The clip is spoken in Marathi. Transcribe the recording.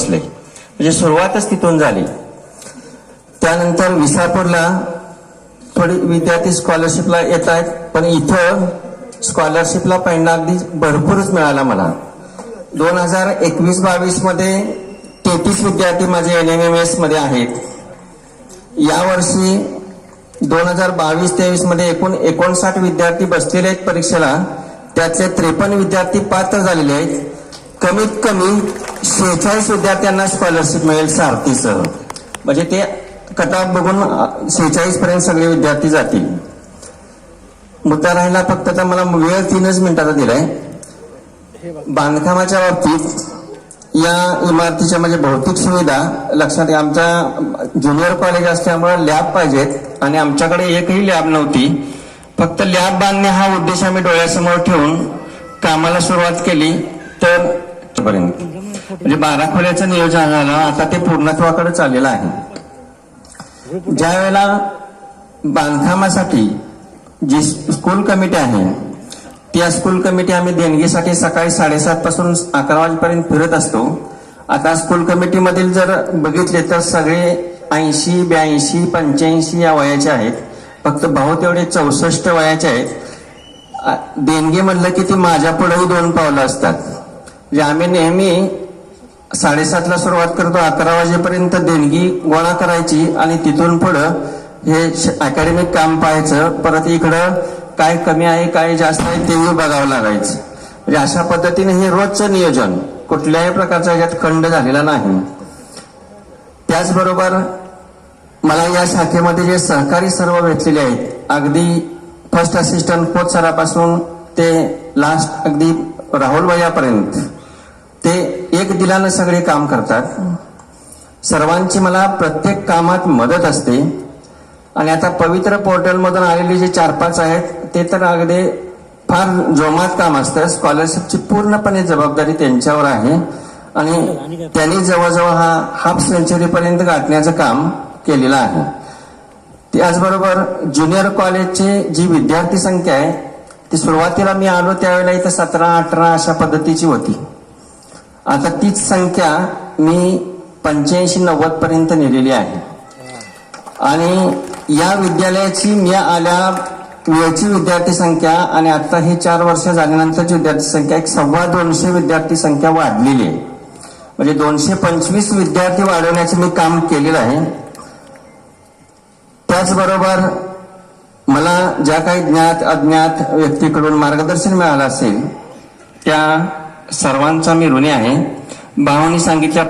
बसले, म्हणजे सुरुवातच तिथून झाली. त्यानंतर विसापूरला थोडी विद्यार्थी स्कॉलरशिपला येत आहेत, पण इथं स्कॉलरशिपला पैंडा अगदी भरपूरच मिळाला मला. 2021-22 मध्ये 33 विद्यार्थी माझे NMMS मध्ये आहेत. यावर्षी 2022-23 मध्ये एकूण 59 विद्यार्थी बसलेले आहेत परीक्षेला. त्यातले 53 विद्यार्थी पात्र झालेले आहेत. कमीत कमी 46 विद्यार्थ्यांना स्कॉलरशिप मिळेल सारथीसह, म्हणजे ते कट ऑफ बघून 46 पर्यंत सगळे विद्यार्थी जातील. मुद्दा राहिला फक्त, तर मला वेळ 3 मिनिटाचा दिलाय. बांधकामाच्या बाबतीत या इमारतीच्या म्हणजे भौतिक सुविधा लक्षात घ्या. आमचा ज्युनियर कॉलेज असल्यामुळे लॅब पाहिजेत आणि आमच्याकडे एकही लॅब नव्हती. फक्त लॅब बांधणे हा उद्देश आम्ही डोळ्यासमोर ठेवून कामाला सुरुवात केली. तर म्हणजे 12 खोल्याचं नियोजन झालं, आता ते पूर्णत्वाकडे चाललेलं आहे. ज्या वेळेला बांधकामासाठी जी स्कूल कमिटी आहे, त्या स्कूल कमिटी आम्ही देणगीसाठी सकाळी 7:30 पासून 11 वाजेपर्यंत फिरत असतो. आता स्कूल कमिटीमधील जर बघितले तर सगळे 80, 82, 85 या वयाचे आहेत. फक्त भाऊ तेवढे 64 वयाचे आहेत. देणगी म्हणलं की ती माझ्या पुढेही 2 पावलं असतात. म्हणजे आम्ही नेहमी 7:30ला सुरुवात करतो, 11 वाजेपर्यंत देणगी गोळा करायची आणि तिथून पुढं हे अकॅडमिक काम पाहायचं. परत इकडं काय कमी आहे काय जास्त आहे तेही बघावं लागायचं. म्हणजे अशा पद्धतीने हे रोजचं नियोजन, कुठल्याही प्रकारचा याच्यात खंड झालेला नाही. त्याचबरोबर मला या शाखेमध्ये जे सहकारी सर्व भेटलेले आहेत, अगदी फर्स्ट असिस्टंट कोच सरापासून ते लास्ट अगदी राहुल भैयापर्यंत, ते एक दिलानं सगळे काम करतात. सर्वांची मला प्रत्येक कामात मदत असते. आणि आता पवित्र पोर्टलमधून आलेले जे 4-5 आहेत ते तर अगदी फार जोमात काम असतं. स्कॉलरशिपची पूर्णपणे जबाबदारी त्यांच्यावर आहे आणि त्यांनी जवळजवळ हा हाफ सेंचुरीपर्यंत गाठण्याचं काम केलेलं आहे. त्याचबरोबर ज्युनियर कॉलेजची जी विद्यार्थी संख्या आहे ती सुरुवातीला मी आलो त्यावेळेला इथं 17-18 अशा पद्धतीची होती. आता तीच संख्या मी 85-90 पर्यंत नेलेली आहे. आणि या विद्यालयाची मी आल्या वेळची विद्यार्थी संख्या आणि आता ही 4 वर्ष झाल्यानंतरची विद्यार्थी संख्या 125 विद्यार्थी संख्या वाढलेली आहे. म्हणजे 225 विद्यार्थी वाढवण्याचे मी काम केलेलं आहे. त्याचबरोबर मला ज्या काही ज्ञात अज्ञात व्यक्तीकडून मार्गदर्शन मिळालं असेल त्या सर्वांचा मी ऋणी आहे. भावांनी सांगितल्या